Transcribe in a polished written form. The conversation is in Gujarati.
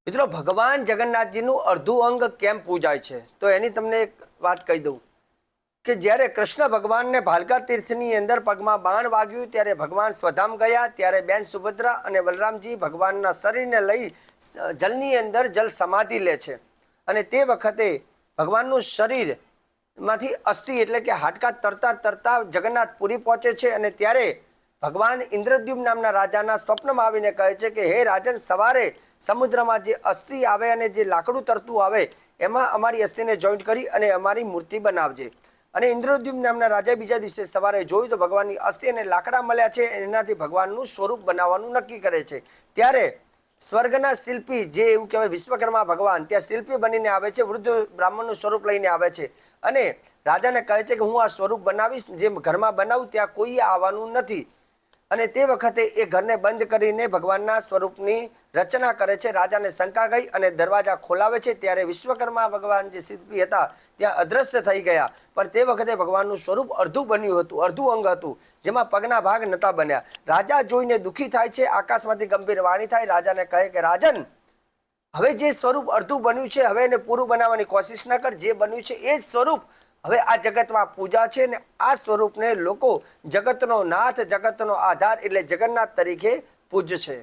મિત્રો ભગવાન જગન્નાથજીનું અડધું અંગ કેમ પૂજાય છે તો એની તમને એક વાત કહી દઉં કે જ્યારે કૃષ્ણ ભગવાનને ભાલકા તીર્થની અંદર પગમાં બાણ વાગ્યું ત્યારે ભગવાન સ્વધામ ગયા ત્યારે બેન સુભદ્રા અને બલરામજી ભગવાનના શરીરને લઈ જલની અંદર જલ સમાધિ લે છે અને તે વખતે ભગવાનનું શરીર માંથી અસ્થિ એટલે કે હાડકા તરતા તરતા જગન્નાથપુરી પહોંચે છે અને ત્યારે ભગવાન ઇન્દ્રદ્યુમ્ન નામના રાજાના સ્વપ્નમાં આવીને કહે છે કે હે રાજન, સવારે સમુદ્રમાં જે અસ્થિ આવે અને જે લાકડું તરતું આવે એમાં અમારી અસ્થિને જોઈન્ટ કરી અને અમારી મૂર્તિ બનાવજે। અને ઇન્દ્રદ્યુમ્ન નામના રાજાએ બીજા દિવસે સવારે જોયું તો ભગવાનની અસ્થિ અને લાકડા મળ્યા છે, એનાથી ભગવાનનું સ્વરૂપ બનાવવાનું નક્કી કરે છે। ત્યારે સ્વર્ગના શિલ્પી જે એવું કહેવાય વિશ્વકર્મા ભગવાન ત્યાં શિલ્પી બનીને આવે છે, વૃદ્ધ બ્રાહ્મણનું સ્વરૂપ લઈને આવે છે અને રાજાને કહે છે કે હું આ સ્વરૂપ બનાવીશ, જે ઘરમાં બનાવું ત્યાં કોઈ આવવાનું નથી। અને તે વખતે એ ઘરને બંધ કરીને ભગવાનના સ્વરૂપની રચના કરે છે। રાજાને શંકા ગઈ અને દરવાજા ખોલાવે છે ત્યારે વિશ્વકર્મા ભગવાન જે શિલ્પી હતા ત્યાં અદ્રશ્ય થઈ ગયા, પણ તે વખતે ભગવાનનું સ્વરૂપ અડધું બન્યું હતું, અડધું અંગ હતું, જેમાં પગના ભાગ નહોતા બન્યા। રાજા જોઈને દુઃખી થાય છે, આકાશમાંથી ગંભીર વાણી થાય, રાજાને કહે કે રાજન, હવે જે સ્વરૂપ અડધું બન્યું છે હવે એને પૂરું બનાવવાની કોશિશ ન કર, જે બન્યું છે એ જ સ્વરૂપ હવે આ જગતમાં પૂજા છે ને આ સ્વરૂપને લોકો જગતનો નાથ, જગતનો આધાર એટલે જગન્નાથ તરીકે પૂજ્ય છે।